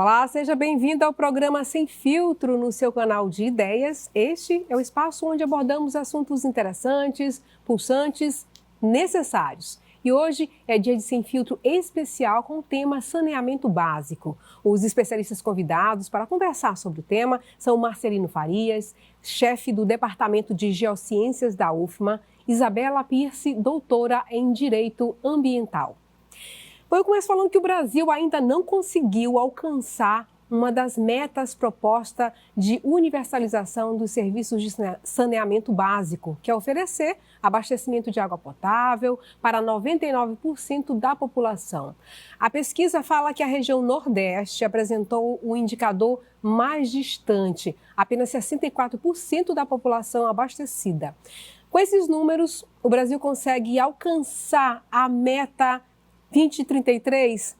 Olá, seja bem-vindo ao programa Sem Filtro no seu canal de ideias. Este é o espaço onde abordamos assuntos interessantes, pulsantes, necessários. E hoje é dia de Sem Filtro especial com o tema saneamento básico. Os especialistas convidados para conversar sobre o tema são Marcelino Farias, chefe do Departamento de Geociências da UFMA, Isabela Pierce, doutora em Direito Ambiental. Bom, eu começo falando que o Brasil ainda não conseguiu alcançar uma das metas propostas de universalização dos serviços de saneamento básico, que é oferecer abastecimento de água potável para 99% da população. A pesquisa fala que a região Nordeste apresentou o indicador mais distante, apenas 64% da população abastecida. Com esses números, o Brasil consegue alcançar a meta 2033.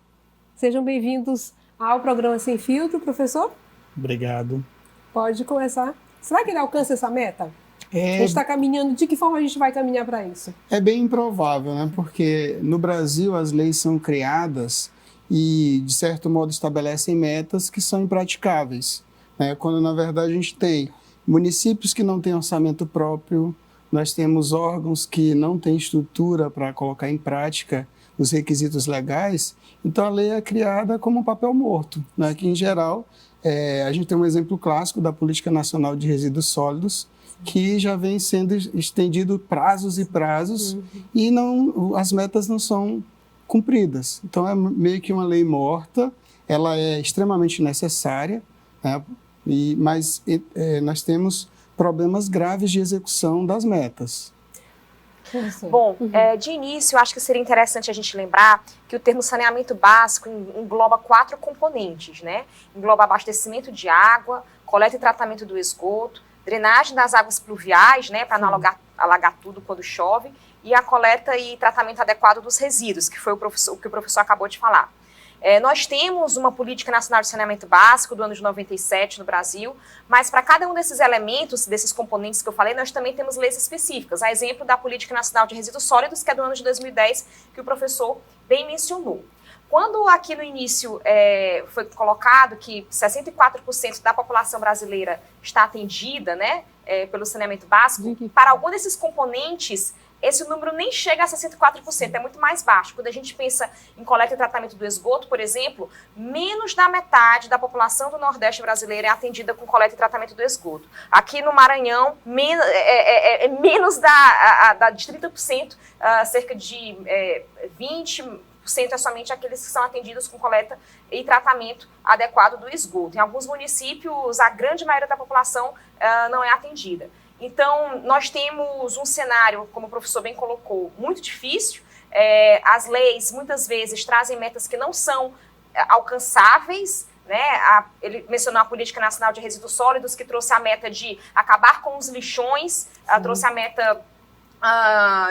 Sejam bem-vindos ao programa Sem Filtro, professor. Obrigado. Pode começar. Será que ele alcança essa meta? A gente está caminhando. De que forma a gente vai caminhar para isso? É bem improvável, né? Porque no Brasil as leis são criadas e, de certo modo, estabelecem metas que são impraticáveis, né? Quando, na verdade, a gente tem municípios que não têm orçamento próprio, nós temos órgãos que não têm estrutura para colocar em prática os requisitos legais, então a lei é criada como um papel morto, né? Que, em geral, a gente tem um exemplo clássico da Política Nacional de Resíduos Sólidos, que já vem sendo estendido prazos e prazos, e as metas não são cumpridas. Então é meio que uma lei morta, ela é extremamente necessária, né? Mas nós temos problemas graves de execução das metas. Bom, de início, eu acho que seria interessante a gente lembrar que o termo saneamento básico engloba 4 componentes, né? Engloba abastecimento de água, coleta e tratamento do esgoto, drenagem das águas pluviais, né, para não alagar tudo quando chove, e a coleta e tratamento adequado dos resíduos, que foi o que o professor acabou de falar. Nós temos uma Política Nacional de Saneamento Básico do ano de 97 no Brasil, mas para cada um desses elementos, desses componentes que eu falei, nós também temos leis específicas. A exemplo da Política Nacional de Resíduos Sólidos, que é do ano de 2010, que o professor bem mencionou. Quando aqui no início foi colocado que 64% da população brasileira está atendida, né, pelo saneamento básico, para algum desses componentes, esse número nem chega a 64%, é muito mais baixo. Quando a gente pensa em coleta e tratamento do esgoto, por exemplo, menos da metade da população do Nordeste brasileiro é atendida com coleta e tratamento do esgoto. Aqui no Maranhão, menos de 30%, cerca de 20% é somente aqueles que são atendidos com coleta e tratamento adequado do esgoto. Em alguns municípios, a grande maioria da população não é atendida. Então, nós temos um cenário, como o professor bem colocou, muito difícil. As leis, muitas vezes, trazem metas que não são alcançáveis, né? Ele mencionou a Política Nacional de Resíduos Sólidos, que trouxe a meta de acabar com os lixões, trouxe a meta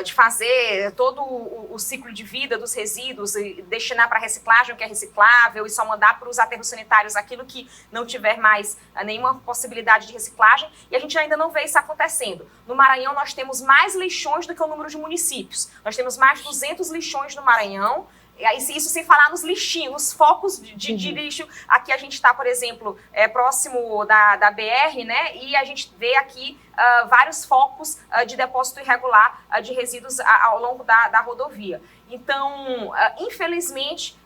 de fazer todo o ciclo de vida dos resíduos e destinar para reciclagem o que é reciclável e só mandar para os aterros sanitários aquilo que não tiver mais nenhuma possibilidade de reciclagem, e a gente ainda não vê isso acontecendo. No Maranhão nós temos mais lixões do que o número de municípios. Nós temos mais de 200 lixões no Maranhão. Isso sem falar nos lixinhos, nos focos de lixo. Aqui a gente está, por exemplo, próximo da BR, né? E a gente vê aqui vários focos de depósito irregular de resíduos ao longo da rodovia. Então, infelizmente,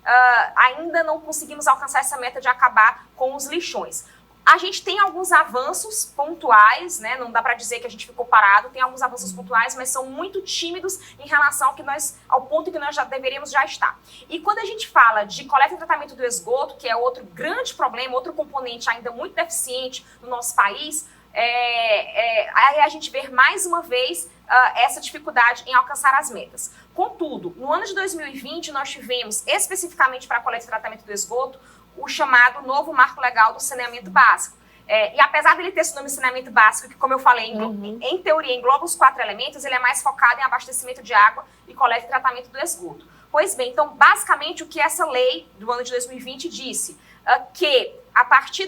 ainda não conseguimos alcançar essa meta de acabar com os lixões. A gente tem alguns avanços pontuais, né? Não dá para dizer que a gente ficou parado, tem alguns avanços pontuais, mas são muito tímidos em relação ao ponto que nós já deveríamos já estar. E quando a gente fala de coleta e tratamento do esgoto, que é outro grande problema, outro componente ainda muito deficiente no nosso país, aí a gente vê mais uma vez essa dificuldade em alcançar as metas. Contudo, no ano de 2020, nós tivemos, especificamente para a coleta e tratamento do esgoto, o chamado novo marco legal do saneamento básico. E apesar dele ter esse nome saneamento básico, que, como eu falei, em teoria engloba os 4 elementos, ele é mais focado em abastecimento de água e coleta e tratamento do esgoto. Pois bem, então, basicamente, o que essa lei do ano de 2020 disse? Que, a partir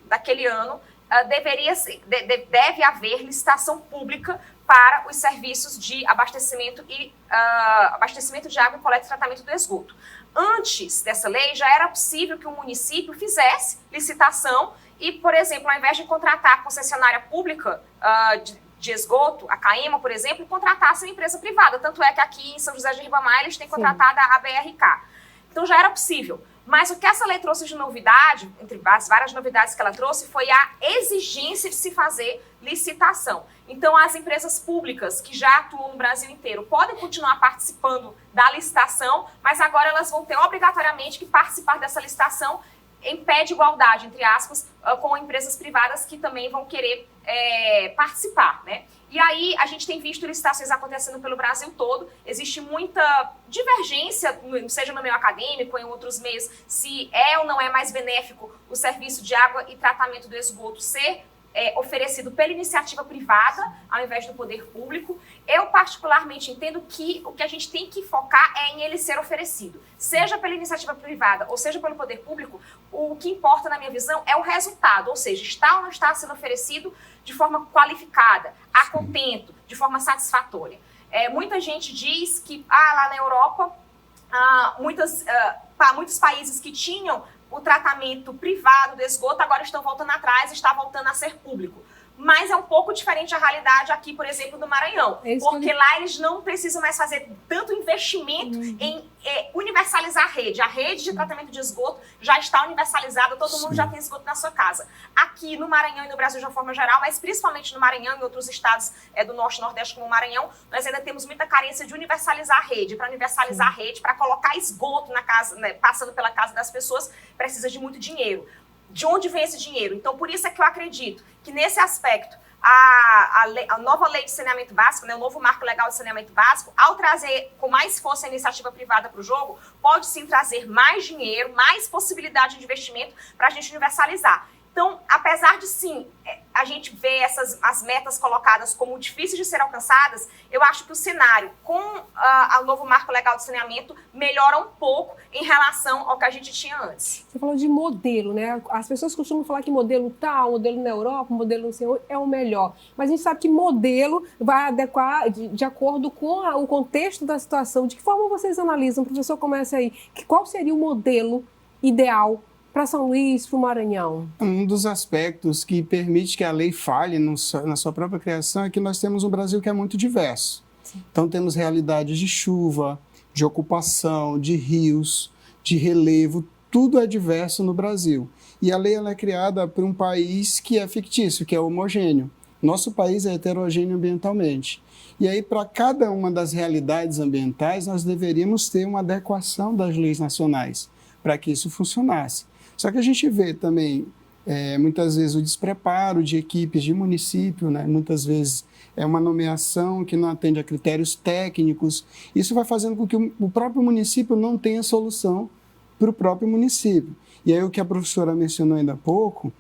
daquele ano, deve haver licitação pública para os serviços de abastecimento de água e coleta e tratamento do esgoto. Antes dessa lei, já era possível que o município fizesse licitação e, por exemplo, ao invés de contratar a concessionária pública de esgoto, a CAEMA, por exemplo, contratasse uma empresa privada. Tanto é que aqui em São José de Ribamar eles têm contratado a BRK. Então já era possível. Mas o que essa lei trouxe de novidade, entre as várias novidades que ela trouxe, foi a exigência de se fazer licitação. Então, as empresas públicas que já atuam no Brasil inteiro podem continuar participando da licitação, mas agora elas vão ter obrigatoriamente que participar dessa licitação em pé de igualdade, entre aspas, com empresas privadas que também vão querer participar, né? E aí a gente tem visto licitações acontecendo pelo Brasil todo, existe muita divergência, seja no meio acadêmico, em outros meios, se é ou não é mais benéfico o serviço de água e tratamento do esgoto ser oferecido pela iniciativa privada, ao invés do poder público. Eu, particularmente, entendo que o que a gente tem que focar é em ele ser oferecido. Seja pela iniciativa privada ou seja pelo poder público, o que importa, na minha visão, é o resultado, ou seja, está ou não está sendo oferecido de forma qualificada, a contento, de forma satisfatória. Muita gente diz que lá na Europa, muitos países que tinham o tratamento privado do esgoto agora estão voltando atrás, está voltando a ser público. Mas é um pouco diferente a realidade aqui, por exemplo, do Maranhão. Porque lá eles não precisam mais fazer tanto investimento em universalizar a rede. A rede de tratamento de esgoto já está universalizada, todo mundo já tem esgoto na sua casa. Aqui no Maranhão e no Brasil de uma forma geral, mas principalmente no Maranhão e outros estados do Norte e Nordeste como o Maranhão, nós ainda temos muita carência de universalizar a rede. Para universalizar a rede, para colocar esgoto na casa, né, passando pela casa das pessoas, precisa de muito dinheiro. De onde vem esse dinheiro? Então, por isso é que eu acredito que, nesse aspecto, a nova lei de saneamento básico, né, o novo marco legal de saneamento básico, ao trazer com mais força a iniciativa privada para o jogo, pode sim trazer mais dinheiro, mais possibilidade de investimento para a gente universalizar. Então, apesar de sim, a gente ver as metas colocadas como difíceis de ser alcançadas, eu acho que o cenário com o novo marco legal de saneamento melhora um pouco em relação ao que a gente tinha antes. Você falou de modelo, né? As pessoas costumam falar que modelo tal, modelo na Europa, modelo no Senhor é o melhor. Mas a gente sabe que modelo vai adequar de acordo com o contexto da situação. De que forma vocês analisam? Professor, começa aí. Qual seria o modelo ideal para São Luís, para o Maranhão? Um dos aspectos que permite que a lei falhe na sua própria criação é que nós temos um Brasil que é muito diverso. Sim. Então temos realidades de chuva, de ocupação, de rios, de relevo, tudo é diverso no Brasil. E a lei ela é criada por um país que é fictício, que é homogêneo. Nosso país é heterogêneo ambientalmente. E aí, para cada uma das realidades ambientais, nós deveríamos ter uma adequação das leis nacionais para que isso funcionasse. Só que a gente vê também, muitas vezes, o despreparo de equipes de município, né? Muitas vezes é uma nomeação que não atende a critérios técnicos. Isso vai fazendo com que o próprio município não tenha solução para o próprio município. E aí o que a professora mencionou ainda há pouco,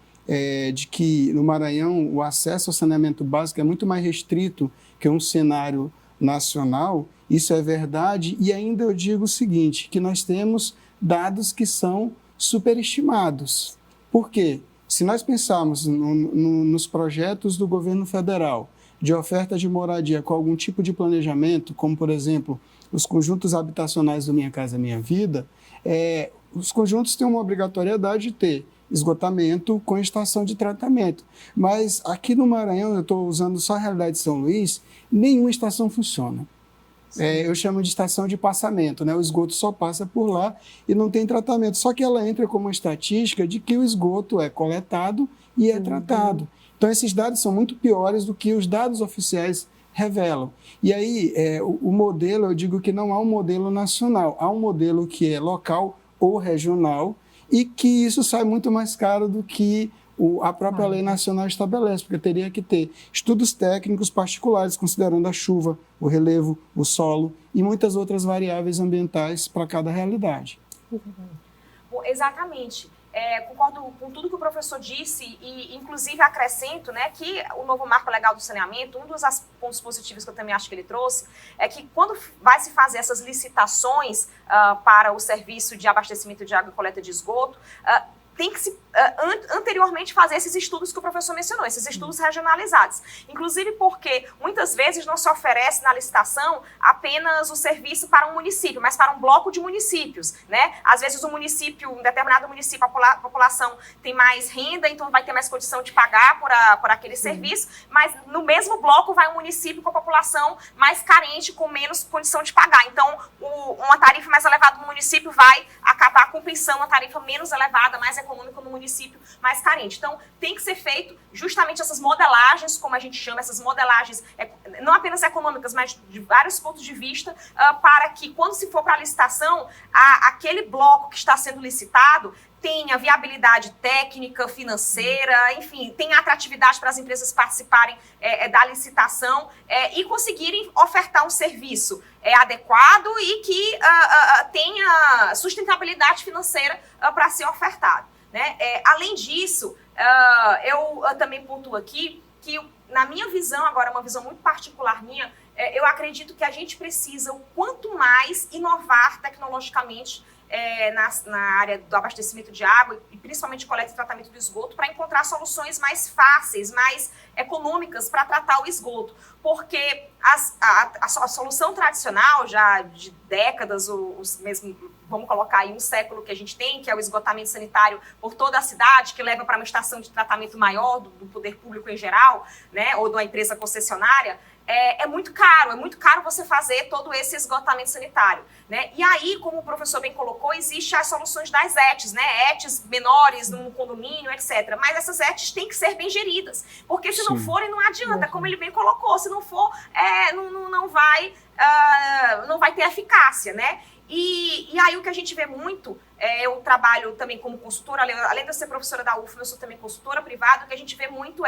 de que no Maranhão o acesso ao saneamento básico é muito mais restrito que um cenário nacional, isso é verdade. E ainda eu digo o seguinte, que nós temos dados que são superestimados. Por quê? Se nós pensarmos nos projetos do governo federal de oferta de moradia com algum tipo de planejamento, como, por exemplo, os conjuntos habitacionais do Minha Casa Minha Vida, os conjuntos têm uma obrigatoriedade de ter esgotamento com estação de tratamento. Mas aqui no Maranhão, eu estou usando só a realidade de São Luís, nenhuma estação funciona. Eu chamo de estação de passamento, né? O esgoto só passa por lá e não tem tratamento. Só que ela entra como uma estatística de que o esgoto é coletado e é tratado. Então, esses dados são muito piores do que os dados oficiais revelam. E aí, o modelo, eu digo que não há um modelo nacional, há um modelo que é local ou regional e que isso sai muito mais caro do que a própria lei nacional estabelece, porque teria que ter estudos técnicos particulares, considerando a chuva, o relevo, o solo e muitas outras variáveis ambientais para cada realidade. Exatamente. Concordo com tudo que o professor disse e, inclusive, acrescento, né, que o novo marco legal do saneamento, um dos pontos positivos que eu também acho que ele trouxe, é que quando vai se fazer essas licitações para o serviço de abastecimento de água e coleta de esgoto, tem que se anteriormente fazer esses estudos que o professor mencionou, esses estudos regionalizados. Inclusive porque muitas vezes não se oferece na licitação apenas o serviço para um município, mas para um bloco de municípios, né? Às vezes um determinado município, a população tem mais renda, então vai ter mais condição de pagar por aquele serviço, mas no mesmo bloco vai um município com a população mais carente, com menos condição de pagar. Então, uma tarifa mais elevada no município vai acabar compensando uma tarifa menos elevada, mais econômica no município mais carente. Então, tem que ser feito justamente essas modelagens, como a gente chama, essas modelagens não apenas econômicas, mas de vários pontos de vista, para que, quando se for para a licitação, aquele bloco que está sendo licitado tenha viabilidade técnica, financeira, enfim, tenha atratividade para as empresas participarem da licitação e conseguirem ofertar um serviço adequado e que tenha sustentabilidade financeira para ser ofertado. Né? Além disso, eu também pontuo aqui que, na minha visão, agora uma visão muito particular minha, eu acredito que a gente precisa, o quanto mais, inovar tecnologicamente na área do abastecimento de água e principalmente coleta e tratamento do esgoto, para encontrar soluções mais fáceis, mais econômicas para tratar o esgoto. Porque a solução tradicional, já de décadas, ou mesmo, vamos colocar aí um século que a gente tem, que é o esgotamento sanitário por toda a cidade, que leva para uma estação de tratamento maior do poder público em geral, né, ou de uma empresa concessionária, é muito caro você fazer todo esse esgotamento sanitário, né? E aí, como o professor bem colocou, existem as soluções das ETs, né? ETs menores num condomínio, etc. Mas essas ETs têm que ser bem geridas, porque se não forem, não adianta, como ele bem colocou, se não for, não vai ter eficácia, né? E aí o que a gente vê muito, eu trabalho também como consultora, além de eu ser professora da UFMA, eu sou também consultora privada, o que a gente vê muito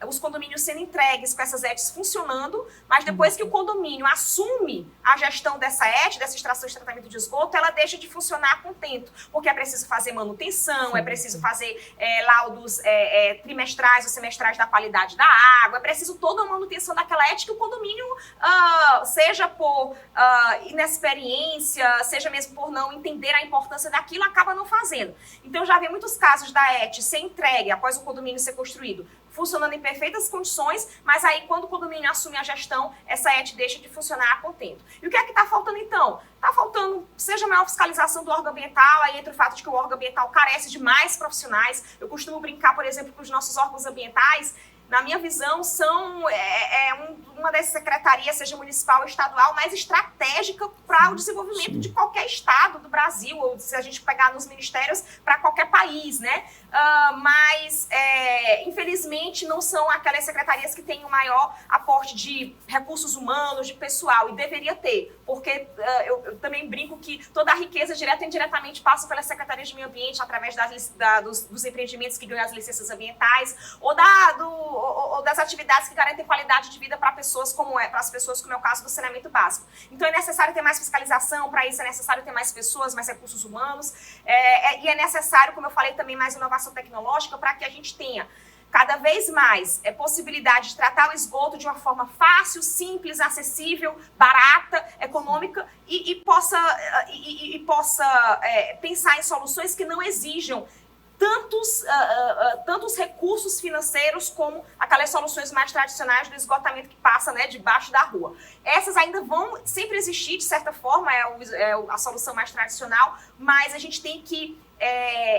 os condomínios sendo entregues com essas ETs funcionando, mas depois que o condomínio assume a gestão dessa ET, dessa extração e tratamento de esgoto, ela deixa de funcionar a contento, porque é preciso fazer manutenção, é preciso fazer laudos trimestrais ou semestrais da qualidade da água, é preciso toda a manutenção daquela ET que o condomínio, seja por inexperiência, seja mesmo por não entender a importância daquilo, acaba não fazendo. Então, já vi muitos casos da ET ser entregue após o condomínio ser construído, funcionando em perfeitas condições, mas aí, quando o condomínio assume a gestão, essa ET deixa de funcionar a contento. E o que é que está faltando, então? Está faltando, seja maior fiscalização do órgão ambiental, aí entra o fato de que o órgão ambiental carece de mais profissionais. Eu costumo brincar, por exemplo, com os nossos órgãos ambientais, na minha visão, são uma das secretarias, seja municipal ou estadual, mais estratégica para o desenvolvimento de qualquer estado do Brasil, ou se a gente pegar nos ministérios, para qualquer país, né? Mas, infelizmente, não são aquelas secretarias que têm o maior aporte de recursos humanos, de pessoal, e deveria ter, porque eu também brinco que toda a riqueza, direta e indiretamente, passa pelas secretarias de meio ambiente, através dos empreendimentos que ganham as licenças ambientais, ou das atividades que garantem qualidade de vida para pessoas para as pessoas, como é o caso do saneamento básico. Então é necessário ter mais fiscalização, para isso é necessário ter mais pessoas, mais recursos humanos, e é necessário, como eu falei, também mais inovação tecnológica para que a gente tenha cada vez mais possibilidade de tratar o esgoto de uma forma fácil, simples, acessível, barata, econômica e possa pensar em soluções que não exijam tantos recursos financeiros como aquelas soluções mais tradicionais do esgotamento que passa, né, debaixo da rua. Essas ainda vão sempre existir, de certa forma, a solução mais tradicional, mas a gente tem que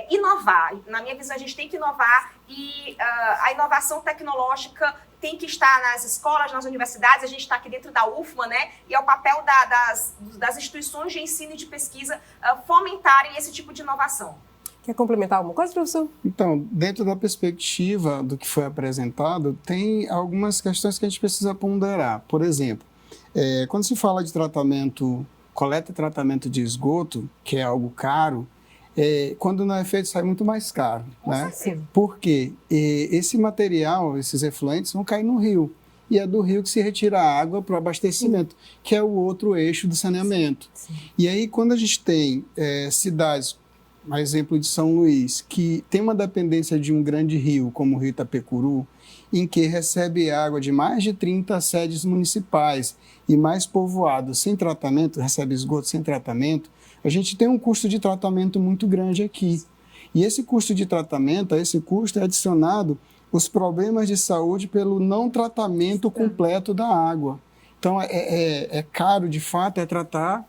inovar. Na minha visão, a gente tem que inovar e a inovação tecnológica tem que estar nas escolas, nas universidades. A gente está aqui dentro da UFMA, né? E é o papel das instituições de ensino e de pesquisa fomentarem esse tipo de inovação. Quer complementar alguma coisa, professor? Então, dentro da perspectiva do que foi apresentado, tem algumas questões que a gente precisa ponderar. Por exemplo, quando se fala de coleta e tratamento de esgoto, que é algo caro, quando não é feito, sai muito mais caro, né? Porque esse material, esses efluentes, vão cair no rio. E é do rio que se retira a água para o abastecimento, que é o outro eixo do saneamento. Sim. E aí, quando a gente tem cidades, um exemplo de São Luís, que tem uma dependência de um grande rio, como o Rio Itapecuru, em que recebe água de mais de 30 sedes municipais e mais povoados sem tratamento, recebe esgoto sem tratamento, a gente tem um custo de tratamento muito grande aqui. E esse custo de tratamento, a esse custo é adicionado os problemas de saúde pelo não tratamento completo da água. Então, é caro, de fato, tratar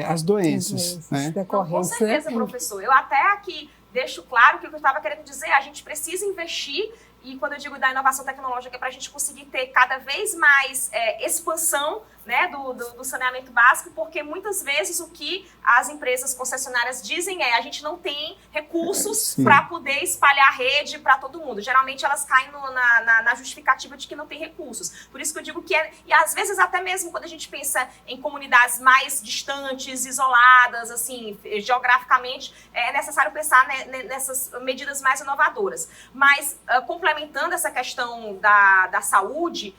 as doenças. Né? Com certeza, professor. Eu até aqui deixo claro que o que eu estava querendo dizer, a gente precisa investir, e quando eu digo da inovação tecnológica, é para a gente conseguir ter cada vez mais expansão, né, do saneamento básico, porque muitas vezes o que as empresas concessionárias dizem é: a gente não tem recursos para poder espalhar a rede para todo mundo. Geralmente elas caem na justificativa de que não tem recursos. Por isso que eu digo que e às vezes até mesmo quando a gente pensa em comunidades mais distantes, isoladas, assim, geograficamente, é necessário pensar nessas medidas mais inovadoras. Mas, complementando essa questão da saúde,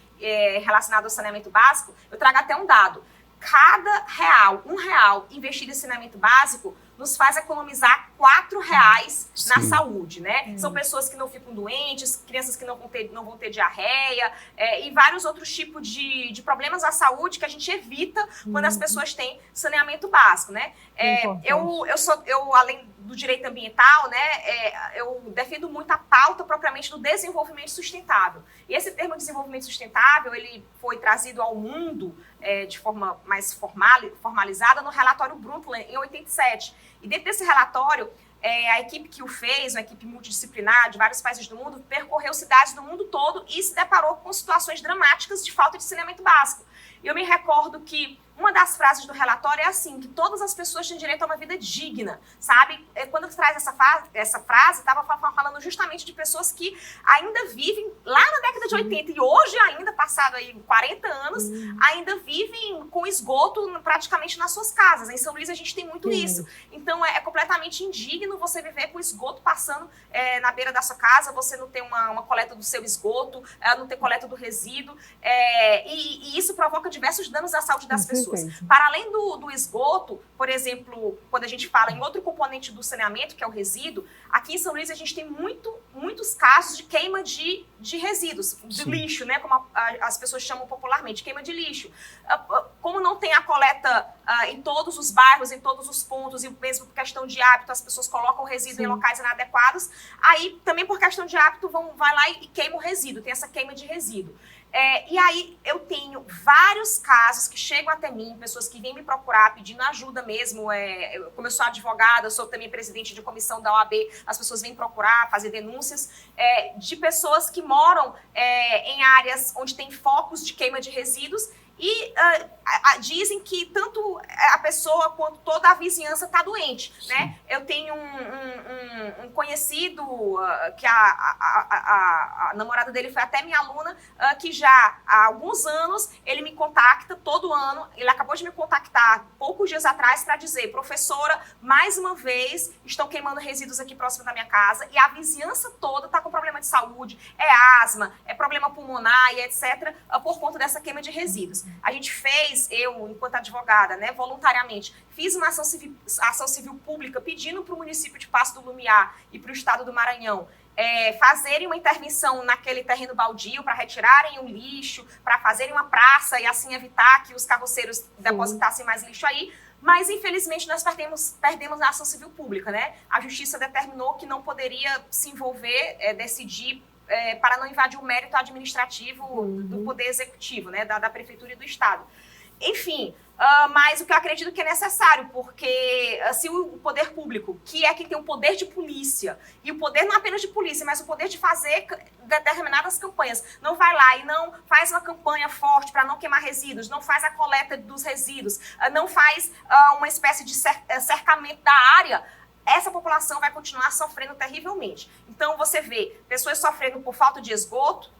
relacionado ao saneamento básico, eu trago até um dado. Cada R$1 investido em saneamento básico nos faz economizar R$4 na saúde, né? São pessoas que não ficam doentes, crianças que não vão ter diarreia, e vários outros tipos de problemas à saúde que a gente evita quando as pessoas têm saneamento básico, né? Eu, além do direito ambiental, né, eu defendo muito a pauta propriamente do desenvolvimento sustentável. E esse termo desenvolvimento sustentável, ele foi trazido ao mundo de forma mais formalizada no relatório Brundtland, em 87. E dentro desse relatório, a equipe que o fez, uma equipe multidisciplinar de vários países do mundo, percorreu cidades do mundo todo e se deparou com situações dramáticas de falta de saneamento básico. E eu me recordo que uma das frases do relatório é assim, que todas as pessoas têm direito a uma vida digna, sabe? Quando traz essa frase, estava falando justamente de pessoas que ainda vivem lá na década de 80 e hoje ainda, passado aí 40 anos, ainda vivem com esgoto praticamente nas suas casas. Em São Luís a gente tem muito isso. Então é completamente indigno você viver com esgoto passando na beira da sua casa, você não ter uma coleta do seu esgoto, não ter coleta do resíduo, e isso provoca diversos danos à saúde das pessoas. Para além do esgoto, por exemplo, quando a gente fala em outro componente do saneamento, que é o resíduo, aqui em São Luís a gente tem muitos casos de queima de resíduos, de lixo, né, como as pessoas chamam popularmente, queima de lixo. Como não tem a coleta em todos os bairros, em todos os pontos, e mesmo por questão de hábito, as pessoas colocam o resíduo em locais inadequados, aí também por questão de hábito vai lá e queima o resíduo, tem essa queima de resíduo. E aí eu tenho vários casos que chegam até mim, pessoas que vêm me procurar pedindo ajuda mesmo. Como eu sou advogada, eu sou também presidente de comissão da OAB, as pessoas vêm procurar, fazer denúncias de pessoas que moram em áreas onde tem focos de queima de resíduos e dizem que tanto a pessoa quanto toda a vizinhança está doente, né? Eu tenho um conhecido que a namorada dele foi até minha aluna, que já há alguns anos ele me contacta todo ano. Ele acabou de me contactar poucos dias atrás para dizer: professora, mais uma vez estão queimando resíduos aqui próximo da minha casa e a vizinhança toda está com problema de saúde, asma, problema pulmonar e etc, por conta dessa queima de resíduos. A gente fez, eu, enquanto advogada, né, voluntariamente, fiz uma ação civil pública pedindo para o município de Passo do Lumiar e para o estado do Maranhão fazerem uma intervenção naquele terreno baldio para retirarem o lixo, para fazerem uma praça e assim evitar que os carroceiros depositassem mais lixo aí. Mas, infelizmente, nós perdemos na ação civil pública, né? A justiça determinou que não poderia se envolver, decidir para não invadir o mérito administrativo do Poder Executivo, né, da Prefeitura e do Estado. Enfim, mas o que eu acredito que é necessário, porque se o poder público, que é quem tem o poder de polícia, e o poder não apenas de polícia, mas o poder de fazer determinadas campanhas, não vai lá e não faz uma campanha forte para não queimar resíduos, não faz a coleta dos resíduos, não faz uma espécie de cercamento da área, essa população vai continuar sofrendo terrivelmente. Então, você vê pessoas sofrendo por falta de esgoto,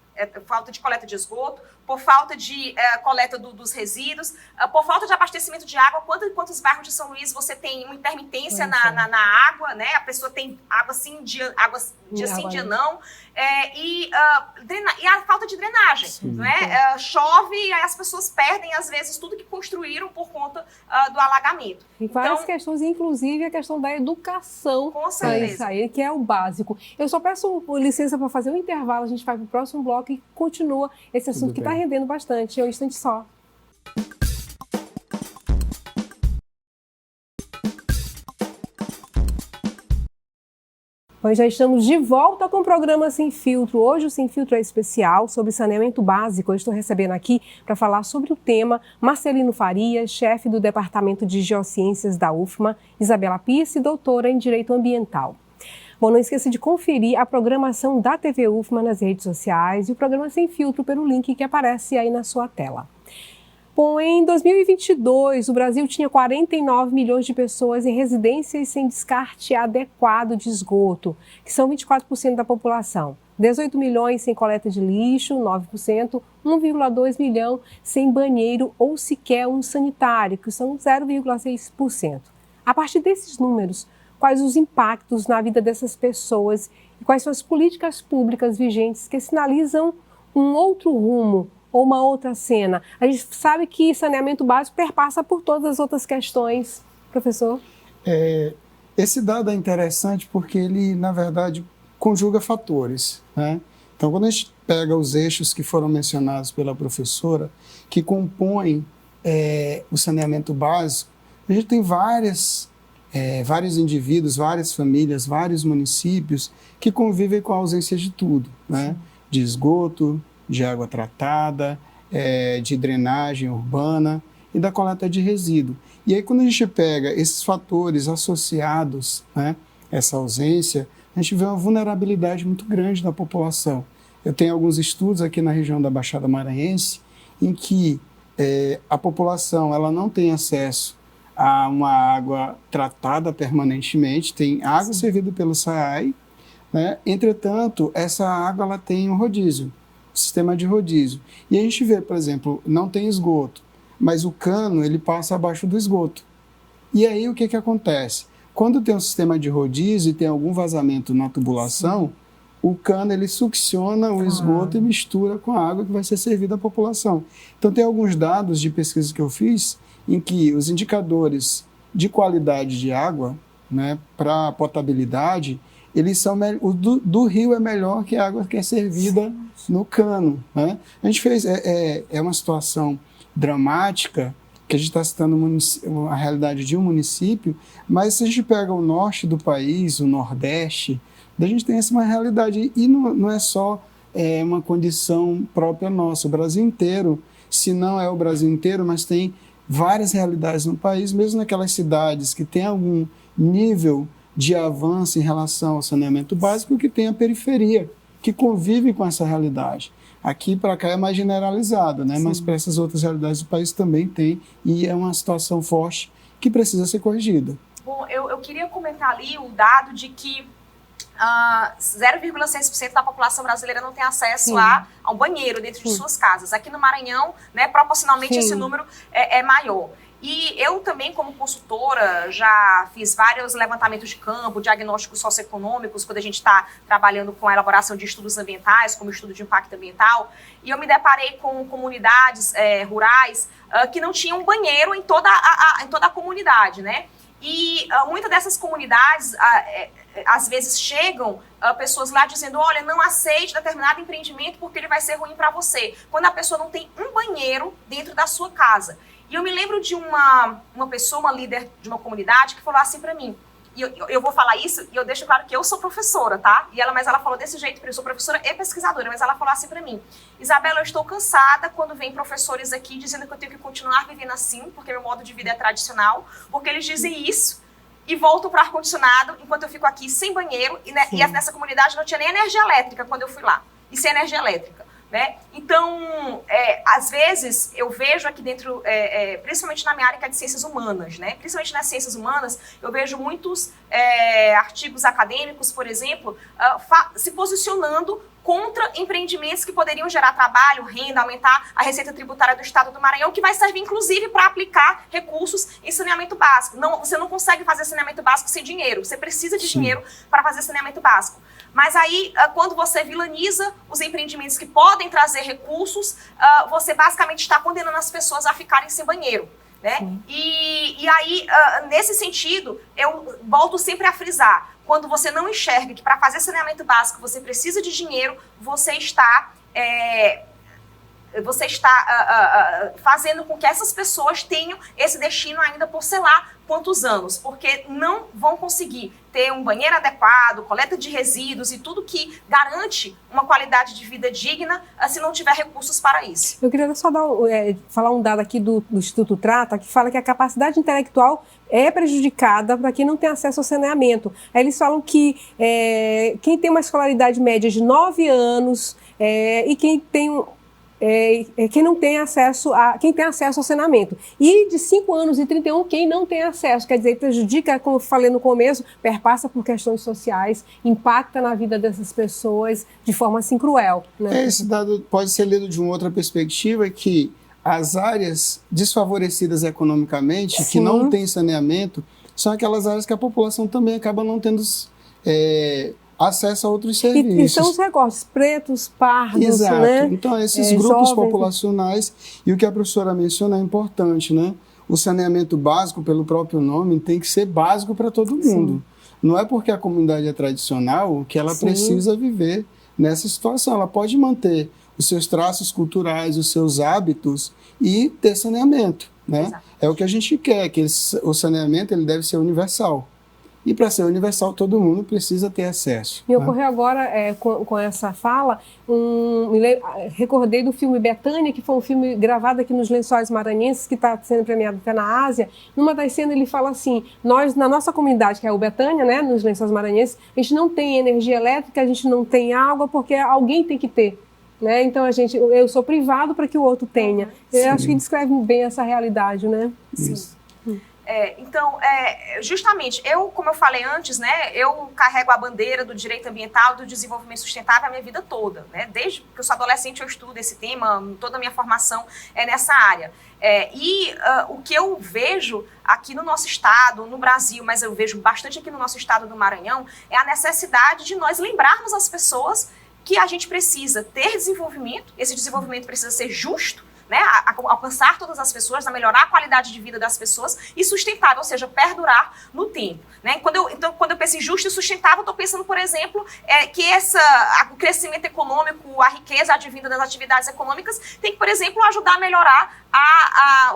falta de coleta de esgoto, por falta de coleta dos resíduos, por falta de abastecimento de água. Quantos bairros de São Luís você tem uma intermitência na água, né? A pessoa tem água sim, dia sim, dia não. E a falta de drenagem, né? Chove e as pessoas perdem, às vezes, tudo que construíram por conta do alagamento. E várias questões, inclusive a questão da educação. Com certeza. Isso aí, que é o básico. Eu só peço licença para fazer um intervalo, a gente vai para o próximo bloco e continua esse assunto que está rendendo bastante. É um instante só. Nós já estamos de volta com o programa Sem Filtro. Hoje o Sem Filtro é especial sobre saneamento básico. Eu estou recebendo aqui para falar sobre o tema Marcelino Faria, chefe do Departamento de Geociências da UFMA, Isabela Pisse, doutora em Direito Ambiental. Bom, não esqueça de conferir a programação da TV UFMA nas redes sociais e o programa Sem Filtro pelo link que aparece aí na sua tela. Bom, em 2022, o Brasil tinha 49 milhões de pessoas em residências sem descarte adequado de esgoto, que são 24% da população. 18 milhões sem coleta de lixo, 9%, 1,2 milhão sem banheiro ou sequer um sanitário, que são 0,6%. A partir desses números, quais os impactos na vida dessas pessoas e quais são as políticas públicas vigentes que sinalizam um outro rumo ou uma outra cena? A gente sabe que saneamento básico perpassa por todas as outras questões, professor. Esse dado é interessante porque ele, na verdade, conjuga fatores, né? Então, quando a gente pega os eixos que foram mencionados pela professora, que compõem o saneamento básico, a gente tem vários indivíduos, várias famílias, vários municípios que convivem com a ausência de tudo, né? De esgoto, de água tratada, de drenagem urbana e da coleta de resíduo. E aí, quando a gente pega esses fatores associados, né, essa ausência, a gente vê uma vulnerabilidade muito grande da população. Eu tenho alguns estudos aqui na região da Baixada Maranhense em que a população ela não tem acesso a uma água tratada permanentemente, tem água servida pelo SAAI, né? Entretanto, essa água ela tem um rodízio, sistema de rodízio. E a gente vê, por exemplo, não tem esgoto, mas o cano ele passa abaixo do esgoto. E aí o que acontece? Quando tem um sistema de rodízio e tem algum vazamento na tubulação, o cano ele succiona o esgoto e mistura com a água que vai ser servida à população. Então tem alguns dados de pesquisa que eu fiz em que os indicadores de qualidade de água, né, para potabilidade, eles são o do rio é melhor que a água que é servida no cano, né? A gente fez uma situação dramática que a gente está citando a realidade de um município, mas se a gente pega o norte do país, o nordeste, a gente tem essa uma realidade e não é só uma condição própria nossa. O Brasil inteiro, se não é o Brasil inteiro, mas tem várias realidades no país, mesmo naquelas cidades que tem algum nível de avanço em relação ao saneamento básico, que tem a periferia, que convive com essa realidade. Aqui para cá é mais generalizado, né? Mas para essas outras realidades do país também tem, e é uma situação forte que precisa ser corrigida. Bom, eu queria comentar ali o dado de que 0,6% da população brasileira não tem acesso a um banheiro dentro de suas casas. Aqui no Maranhão, né, proporcionalmente esse número é maior. E eu também, como consultora, já fiz vários levantamentos de campo, diagnósticos socioeconômicos, quando a gente está trabalhando com a elaboração de estudos ambientais, como estudo de impacto ambiental, e eu me deparei com comunidades rurais que não tinham banheiro em toda a comunidade, né? E muitas dessas comunidades, às vezes, chegam pessoas lá dizendo, olha, não aceite determinado empreendimento porque ele vai ser ruim para você, quando a pessoa não tem um banheiro dentro da sua casa. E eu me lembro de uma pessoa, uma líder de uma comunidade, que falou assim para mim, e eu vou falar isso, e eu deixo claro que eu sou professora, tá? Mas ela falou desse jeito, eu sou professora e pesquisadora, mas ela falou assim para mim, Isabela, eu estou cansada quando vem professores aqui dizendo que eu tenho que continuar vivendo assim, porque meu modo de vida é tradicional, porque eles dizem isso e voltam para o ar-condicionado, enquanto eu fico aqui sem banheiro, e nessa comunidade não tinha nem energia elétrica quando eu fui lá, e sem energia elétrica. Né? Então, às vezes, eu vejo aqui dentro, principalmente na minha área que é de ciências humanas, né? Principalmente nas ciências humanas, eu vejo muitos artigos acadêmicos, por exemplo, se posicionando contra empreendimentos que poderiam gerar trabalho, renda, aumentar a receita tributária do Estado do Maranhão, que vai servir, inclusive, para aplicar recursos em saneamento básico. Você não consegue fazer saneamento básico sem dinheiro, você precisa de dinheiro para fazer saneamento básico. Mas aí, quando você vilaniza os empreendimentos que podem trazer recursos, você basicamente está condenando as pessoas a ficarem sem banheiro. Né? E aí, nesse sentido, eu volto sempre a frisar, quando você não enxerga que para fazer saneamento básico você precisa de dinheiro, você está você está fazendo com que essas pessoas tenham esse destino ainda por sei lá quantos anos, porque não vão conseguir ter um banheiro adequado, coleta de resíduos e tudo que garante uma qualidade de vida digna se não tiver recursos para isso. Eu queria só falar um dado aqui do Instituto Trata, que fala que a capacidade intelectual é prejudicada para quem não tem acesso ao saneamento. Aí eles falam que quem tem uma escolaridade média de 9 anos e quem não tem acesso quem tem acesso ao saneamento. E de 5 anos e 31, quem não tem acesso. Quer dizer, prejudica, como eu falei no começo, perpassa por questões sociais, impacta na vida dessas pessoas de forma assim cruel. Né? Esse dado pode ser lido de uma outra perspectiva, que as áreas desfavorecidas economicamente, Sim. que não têm saneamento, são aquelas áreas que a população também acaba não tendo acesso a outros serviços. E são os recortes pretos, pardos, Exato. né? Então, esses grupos jovens, populacionais, e o que a professora menciona é importante, né? O saneamento básico, pelo próprio nome, tem que ser básico para todo mundo. Sim. Não é porque a comunidade é tradicional que ela Sim. precisa viver nessa situação. Ela pode manter os seus traços culturais, os seus hábitos e ter saneamento, né? Exato. É o que a gente quer, que o saneamento ele deve ser universal. E para ser universal, todo mundo precisa ter acesso. Me ocorreu agora, com essa fala, recordei do filme Betânia, que foi um filme gravado aqui nos Lençóis Maranhenses, que está sendo premiado até na Ásia. Numa das cenas ele fala assim, nós, na nossa comunidade, que é o Betânia, né, nos Lençóis Maranhenses, a gente não tem energia elétrica, a gente não tem água, porque alguém tem que ter. Né? Então, eu sou privado para que o outro tenha. Eu acho que descreve bem essa realidade, né? Sim. Então, justamente, como eu falei antes, né, eu carrego a bandeira do direito ambiental, do desenvolvimento sustentável a minha vida toda. Né? Desde que eu sou adolescente, eu estudo esse tema, toda a minha formação é nessa área. O que eu vejo aqui no nosso estado, no Brasil, mas eu vejo bastante aqui no nosso estado do Maranhão, é a necessidade de nós lembrarmos as pessoas que a gente precisa ter desenvolvimento, esse desenvolvimento precisa ser justo, né, alcançar todas as pessoas, a melhorar a qualidade de vida das pessoas e sustentável, ou seja, perdurar no tempo. Né? Então, quando eu penso em justo e sustentável, eu estou pensando, por exemplo, que o crescimento econômico, a riqueza advinda das atividades econômicas tem que, por exemplo, ajudar a melhorar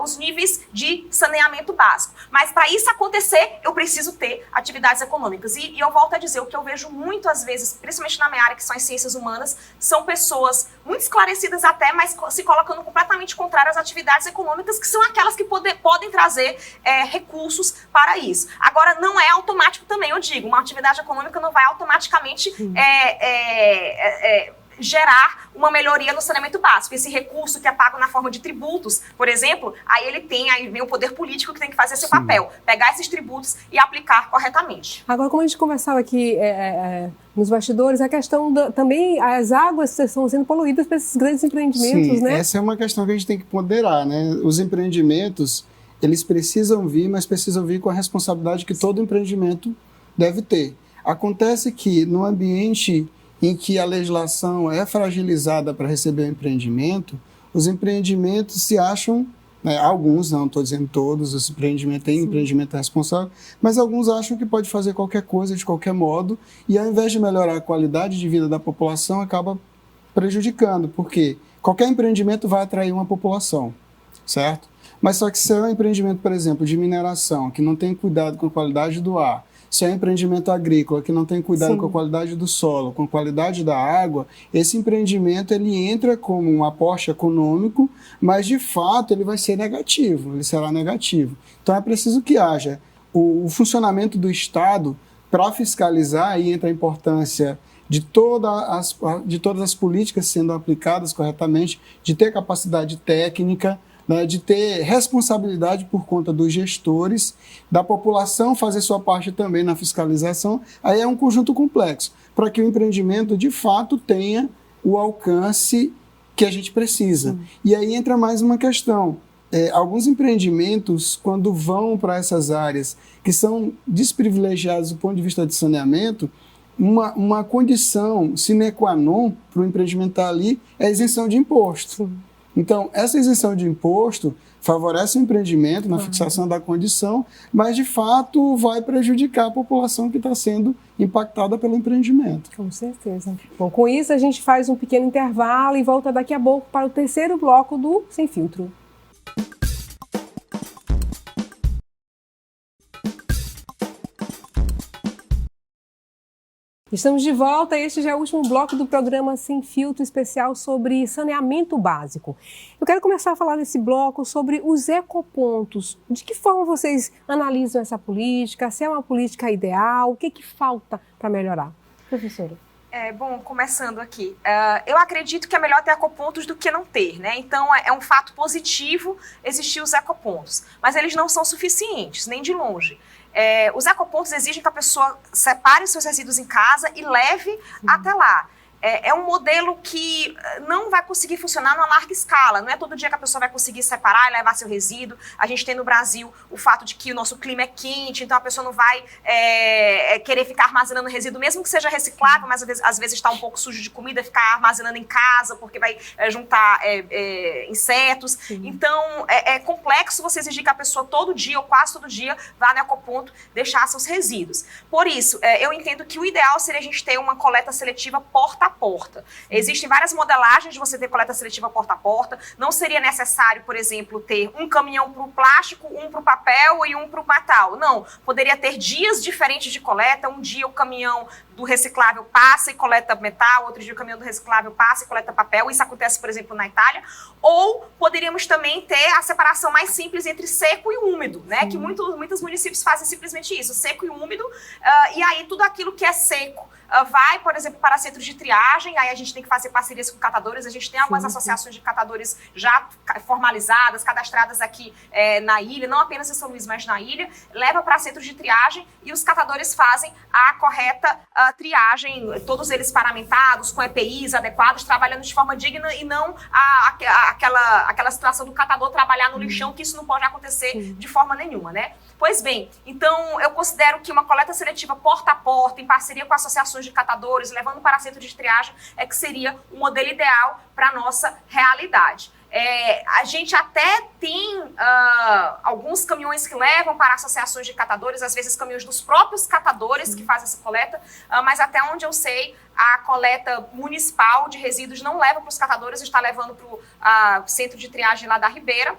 os níveis de saneamento básico. Mas para isso acontecer, eu preciso ter atividades econômicas. E eu volto a dizer, o que eu vejo muitas vezes, principalmente na minha área, que são as ciências humanas, são pessoas muito esclarecidas até, mas se colocando completamente contrário às atividades econômicas, que são aquelas que podem trazer recursos para isso. Agora, não é automático também, eu digo, uma atividade econômica não vai automaticamente gerar uma melhoria no saneamento básico. Esse recurso que é pago na forma de tributos, por exemplo, aí vem o poder político que tem que fazer esse papel, pegar esses tributos e aplicar corretamente. Agora, como a gente conversava aqui nos bastidores, a questão também, as águas estão sendo poluídas por esses grandes empreendimentos, Sim, né? Essa é uma questão que a gente tem que ponderar, né? Os empreendimentos, eles precisam vir, mas precisam vir com a responsabilidade que todo empreendimento deve ter. Acontece que no ambiente em que a legislação é fragilizada para receber o empreendimento, os empreendimentos se acham, né, alguns, não estou dizendo todos, os empreendimentos têm empreendimento responsável, mas alguns acham que pode fazer qualquer coisa de qualquer modo e ao invés de melhorar a qualidade de vida da população, acaba prejudicando, porque qualquer empreendimento vai atrair uma população, certo? Mas só que se é um empreendimento, por exemplo, de mineração, que não tem cuidado com a qualidade do ar, se é um empreendimento agrícola que não tem cuidado com a qualidade do solo, com a qualidade da água, esse empreendimento ele entra como um aporte econômico, mas de fato ele vai ser negativo, ele será negativo. Então é preciso que haja o funcionamento do Estado para fiscalizar, e entra a importância de todas as políticas sendo aplicadas corretamente, de ter capacidade técnica, né, de ter responsabilidade por conta dos gestores, da população fazer sua parte também na fiscalização. Aí é um conjunto complexo, para que o empreendimento de fato tenha o alcance que a gente precisa. E aí entra mais uma questão. Alguns empreendimentos, quando vão para essas áreas que são desprivilegiadas do ponto de vista de saneamento, uma condição sine qua non para o empreendimento estar ali é a isenção de imposto. Então, essa isenção de imposto favorece o empreendimento na fixação da condição, mas, de fato, vai prejudicar a população que está sendo impactada pelo empreendimento. Com certeza. Bom, com isso a gente faz um pequeno intervalo e volta daqui a pouco para o terceiro bloco do Sem Filtro. Estamos de volta, este já é o último bloco do programa Sem Filtro, especial sobre saneamento básico. Eu quero começar a falar nesse bloco sobre os ecopontos. De que forma vocês analisam essa política? Se é uma política ideal? O que falta para melhorar? Professora. Bom, começando aqui, eu acredito que é melhor ter ecopontos do que não ter, né? Então, é um fato positivo existir os ecopontos, mas eles não são suficientes, nem de longe. Os ecopontos exigem que a pessoa separe os seus resíduos em casa e leve até lá. É um modelo que não vai conseguir funcionar numa larga escala. Não é todo dia que a pessoa vai conseguir separar e levar seu resíduo. A gente tem no Brasil o fato de que o nosso clima é quente, então a pessoa não vai querer ficar armazenando resíduo, mesmo que seja reciclável, mas às vezes está um pouco sujo de comida, ficar armazenando em casa, porque vai juntar insetos. Sim. Então, é complexo você exigir que a pessoa todo dia, ou quase todo dia, vá no ecoponto deixar seus resíduos. Por isso, eu entendo que o ideal seria a gente ter uma coleta seletiva porta a porta. Existem várias modelagens de você ter coleta seletiva porta a porta. Não seria necessário, por exemplo, ter um caminhão para o plástico, um para o papel e um para o metal. Não. Poderia ter dias diferentes de coleta. Um dia o caminhão do reciclável passa e coleta metal, outro dia o caminhão do reciclável passa e coleta papel. Isso acontece, por exemplo, na Itália. Ou poderíamos também ter a separação mais simples entre seco e úmido, né? Que muitos municípios fazem simplesmente isso, seco e úmido. E aí tudo aquilo que é seco vai, por exemplo, para centros de triagem, aí a gente tem que fazer parcerias com catadores, a gente tem algumas associações de catadores já formalizadas, cadastradas aqui na ilha, não apenas em São Luís, mas na ilha, leva para centros de triagem e os catadores fazem a correta triagem, todos eles paramentados, com EPIs adequados, trabalhando de forma digna e não aquela situação do catador trabalhar no lixão, que isso não pode acontecer de forma nenhuma, né? Pois bem, então eu considero que uma coleta seletiva porta a porta, em parceria com associações de catadores, levando para centro de triagem, que seria o modelo ideal para a nossa realidade. A gente até tem alguns caminhões que levam para associações de catadores, às vezes caminhões dos próprios catadores que fazem essa coleta, mas até onde eu sei, a coleta municipal de resíduos não leva para os catadores, está levando para o centro de triagem lá da Ribeira,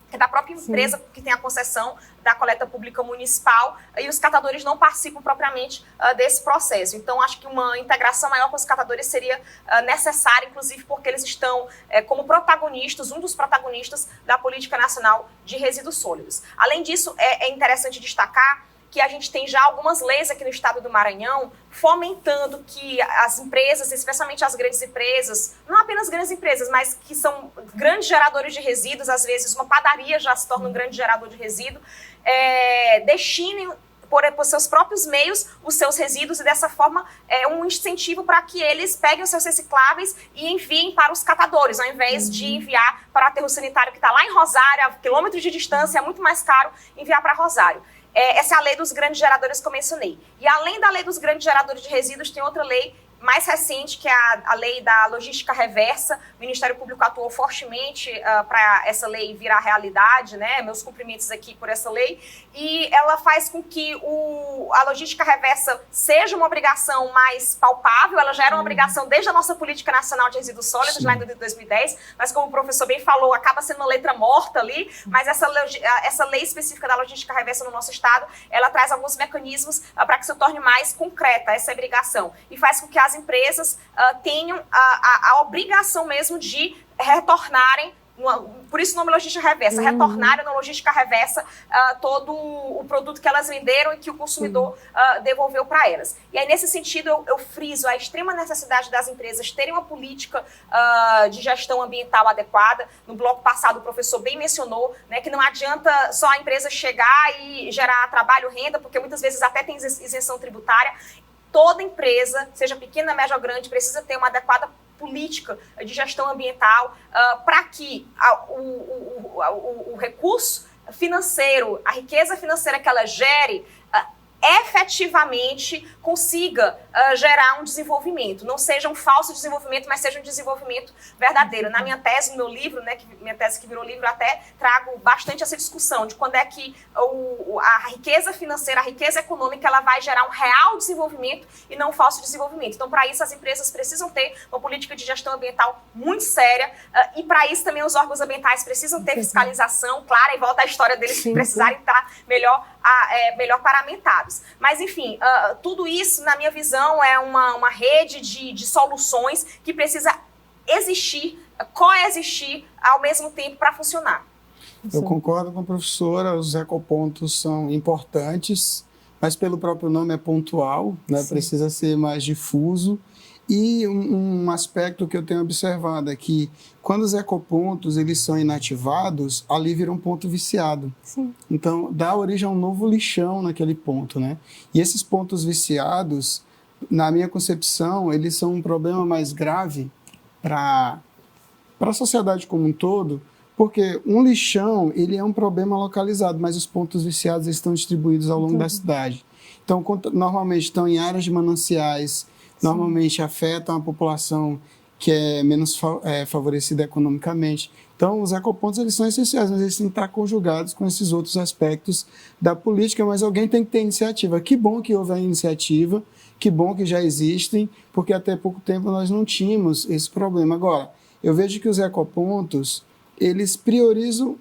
que é da própria empresa que tem a concessão da coleta pública municipal, e os catadores não participam propriamente desse processo. Então, acho que uma integração maior com os catadores seria necessária, inclusive porque eles estão como protagonistas, um dos protagonistas da Política Nacional de Resíduos Sólidos. Além disso, é interessante destacar que a gente tem já algumas leis aqui no estado do Maranhão fomentando que as empresas, especialmente as grandes empresas, não apenas grandes empresas, mas que são grandes geradores de resíduos, às vezes uma padaria já se torna um grande gerador de resíduo, destinem por seus próprios meios os seus resíduos e dessa forma um incentivo para que eles peguem os seus recicláveis e enviem para os catadores, ao invés de enviar para o aterro sanitário que está lá em Rosário, a quilômetros de distância, é muito mais caro enviar para Rosário. Essa é a lei dos grandes geradores que eu mencionei. E além da lei dos grandes geradores de resíduos, tem outra lei mais recente, que é a lei da logística reversa. O Ministério Público atuou fortemente para essa lei virar realidade, né? Meus cumprimentos aqui por essa lei. E ela faz com que a logística reversa seja uma obrigação mais palpável. Ela já era uma obrigação desde a nossa Política Nacional de Resíduos Sólidos, lá em 2010, mas como o professor bem falou, acaba sendo uma letra morta ali, mas essa lei específica da logística reversa no nosso estado, ela traz alguns mecanismos para que se torne mais concreta essa obrigação e faz com que as empresas tenham a obrigação mesmo de retornarem, por isso o nome logística reversa, retornarem na logística reversa todo o produto que elas venderam e que o consumidor devolveu para elas. E aí, nesse sentido, eu friso a extrema necessidade das empresas terem uma política de gestão ambiental adequada. No bloco passado, o professor bem mencionou, né, que não adianta só a empresa chegar e gerar trabalho, renda, porque muitas vezes até tem isenção tributária. Toda empresa, seja pequena, média ou grande, precisa ter uma adequada política de gestão ambiental para que o recurso financeiro, a riqueza financeira que ela gere, efetivamente consiga gerar um desenvolvimento. Não seja um falso desenvolvimento, mas seja um desenvolvimento verdadeiro. Na minha tese, no meu livro, né, minha tese que virou livro, até trago bastante essa discussão de quando é que a riqueza financeira, a riqueza econômica, ela vai gerar um real desenvolvimento e não um falso desenvolvimento. Então, para isso, as empresas precisam ter uma política de gestão ambiental muito séria e, para isso, também os órgãos ambientais precisam ter fiscalização clara, e volta à história deles precisarem estar melhor paramentados. Mas, enfim, tudo isso, na minha visão, é uma rede de soluções que precisa existir, coexistir ao mesmo tempo para funcionar. Eu concordo com a professora, os ecopontos são importantes, mas pelo próprio nome é pontual, né? Precisa ser mais difuso. E um aspecto que eu tenho observado é que quando os ecopontos eles são inativados, ali vira um ponto viciado. Sim. Então, dá origem a um novo lixão naquele ponto, né? E esses pontos viciados, na minha concepção, eles são um problema mais grave para a sociedade como um todo, porque um lixão ele é um problema localizado, mas os pontos viciados estão distribuídos ao longo da cidade. Então, normalmente estão em áreas de mananciais, normalmente afetam a população que é menos favorecida economicamente. Então, os ecopontos eles são essenciais, mas eles têm que estar conjugados com esses outros aspectos da política, mas alguém tem que ter iniciativa. Que bom que houve a iniciativa, que bom que já existem, porque até pouco tempo nós não tínhamos esse problema. Agora, eu vejo que os ecopontos, eles priorizam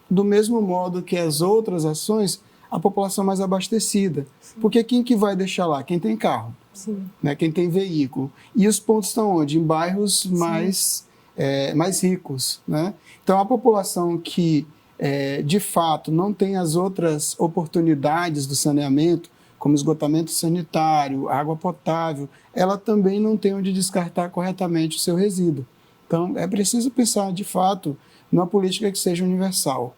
do mesmo modo que as outras ações, a população mais abastecida. Porque quem que vai deixar lá? Quem tem carro. Sim. Né, quem tem veículo. E os pontos estão onde? Em bairros mais ricos. Né? Então, a população que, de fato, não tem as outras oportunidades do saneamento, como esgotamento sanitário, água potável, ela também não tem onde descartar corretamente o seu resíduo. Então, é preciso pensar, de fato, numa política que seja universal.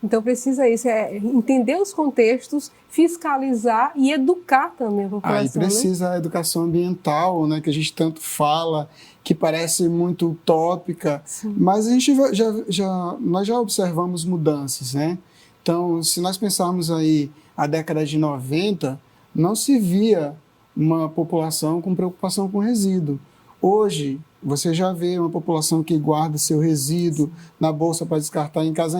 Então precisa isso, entender os contextos, fiscalizar e educar também a população. Aí precisa a educação ambiental, né, que a gente tanto fala, que parece muito utópica, mas a gente nós já observamos mudanças, né? Então, se nós pensarmos aí a década de 90, não se via uma população com preocupação com resíduo. Hoje, você já vê uma população que guarda seu resíduo na bolsa para descartar em casa,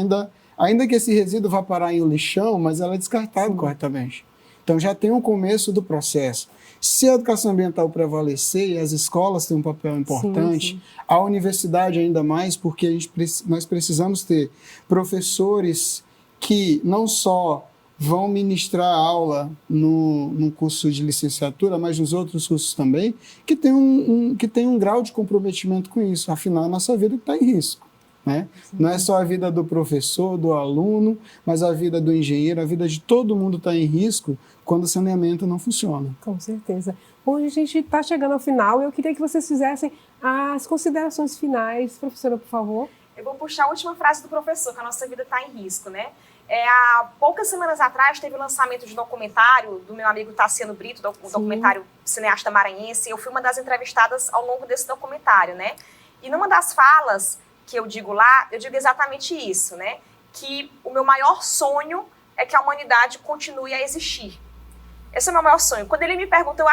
ainda que esse resíduo vá parar em um lixão, mas ela é descartado corretamente. Então já tem um começo do processo. Se a educação ambiental prevalecer, e as escolas têm um papel importante, a universidade ainda mais, porque nós precisamos ter professores que não só vão ministrar aula no curso de licenciatura, mas nos outros cursos também, que tem um grau de comprometimento com isso. Afinal, a nossa vida está em risco. Né? Não é só a vida do professor, do aluno, mas a vida do engenheiro, a vida de todo mundo está em risco quando o saneamento não funciona. Com certeza. Hoje a gente está chegando ao final e eu queria que vocês fizessem as considerações finais. Professora, por favor. Eu vou puxar a última frase do professor, que a nossa vida está em risco, né? Há poucas semanas atrás teve o lançamento de um documentário do meu amigo Tassiano Brito, o documentário cineasta maranhense. Eu fui uma das entrevistadas ao longo desse documentário, né? E numa das falas que eu digo lá, eu digo exatamente isso, né? Que o meu maior sonho é que a humanidade continue a existir. Esse é o meu maior sonho. Quando ele me perguntou,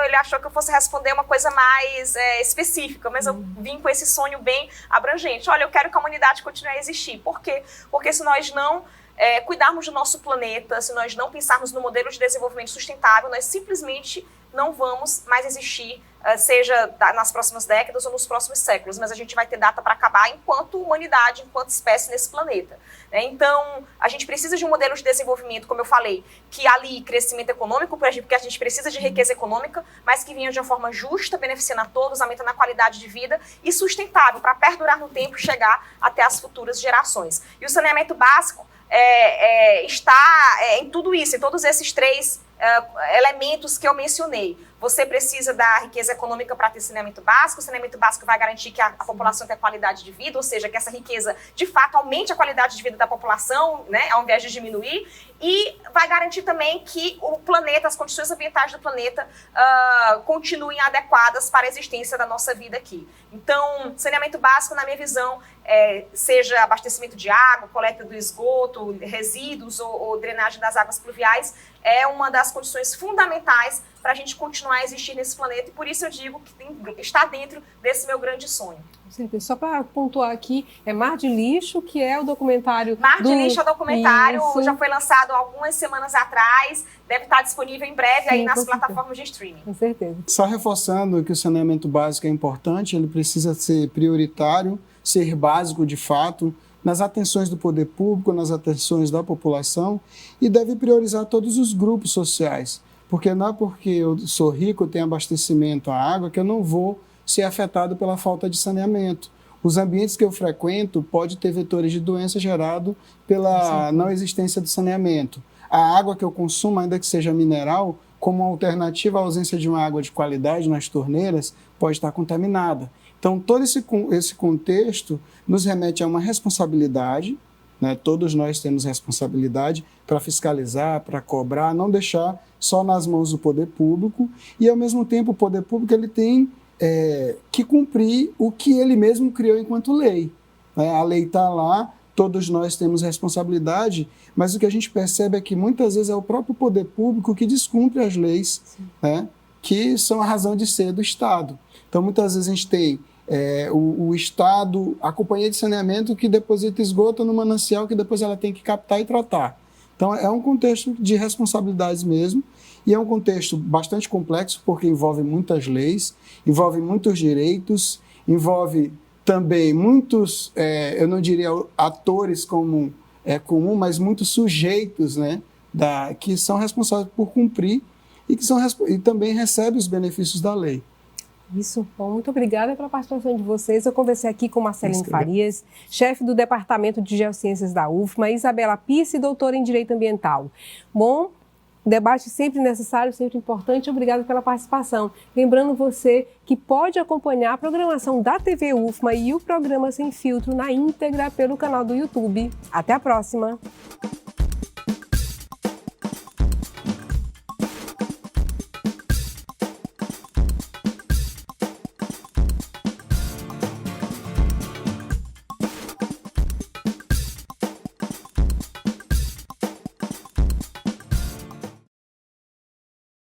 ele achou que eu fosse responder uma coisa mais específica, mas eu vim com esse sonho bem abrangente. Olha, eu quero que a humanidade continue a existir. Por quê? Porque se nós não cuidarmos do nosso planeta, se nós não pensarmos no modelo de desenvolvimento sustentável, nós simplesmente não vamos mais existir, seja nas próximas décadas ou nos próximos séculos, mas a gente vai ter data para acabar enquanto humanidade, enquanto espécie nesse planeta. Então, a gente precisa de um modelo de desenvolvimento, como eu falei, que alie crescimento econômico, porque a gente precisa de riqueza econômica, mas que venha de uma forma justa, beneficiando a todos, aumentando a qualidade de vida e sustentável, para perdurar no tempo e chegar até as futuras gerações. E o saneamento básico está em tudo isso, em todos esses três elementos que eu mencionei. Você precisa da riqueza econômica para ter saneamento básico. O saneamento básico vai garantir que a população tenha qualidade de vida, ou seja, que essa riqueza, de fato, aumente a qualidade de vida da população, né, ao invés de diminuir. e vai garantir também que o planeta, as condições ambientais do planeta continuem adequadas para a existência da nossa vida aqui. Então, saneamento básico, na minha visão, seja abastecimento de água, coleta do esgoto, resíduos ou drenagem das águas pluviais, é uma das condições fundamentais para a gente continuar a existir nesse planeta, e por isso eu digo que está dentro desse meu grande sonho. Com certeza. Só para pontuar aqui, é Mar de Lixo, que é o documentário... Mar de Lixo é o documentário, Isso. Já foi lançado algumas semanas atrás, deve estar disponível em breve aí nas plataformas de streaming. Com certeza. Só reforçando que o saneamento básico é importante, ele precisa ser prioritário, ser básico de fato, nas atenções do poder público, nas atenções da população, e deve priorizar todos os grupos sociais. Porque não é porque eu sou rico, tenho abastecimento à água, que eu não vou ser afetado pela falta de saneamento. Os ambientes que eu frequento podem ter vetores de doença gerado pela não existência do saneamento. A água que eu consumo, ainda que seja mineral, como alternativa à ausência de uma água de qualidade nas torneiras, pode estar contaminada. Então, todo esse contexto nos remete a uma responsabilidade, né? Todos nós temos responsabilidade para fiscalizar, para cobrar, não deixar só nas mãos do poder público, e, ao mesmo tempo, o poder público ele tem que cumprir o que ele mesmo criou enquanto lei. Né? A lei está lá, todos nós temos responsabilidade, mas o que a gente percebe é que muitas vezes é o próprio poder público que descumpre as leis, né? Que são a razão de ser do Estado. Então, muitas vezes a gente tem o Estado, a companhia de saneamento que deposita esgoto no manancial que depois ela tem que captar e tratar. Então, é um contexto de responsabilidades mesmo, e é um contexto bastante complexo porque envolve muitas leis, envolve muitos direitos, envolve também muitos, eu não diria atores como é comum, mas muitos sujeitos, né, que são responsáveis por cumprir e também recebem os benefícios da lei. Isso. Bom, muito obrigada pela participação de vocês. Eu conversei aqui com Marceline Farias, chefe do Departamento de Geociências da UFMA, Isabela Pisse, doutora em Direito Ambiental. Bom, debate sempre necessário, sempre importante. Obrigada pela participação. Lembrando você que pode acompanhar a programação da TV UFMA e o programa Sem Filtro na íntegra pelo canal do YouTube. Até a próxima!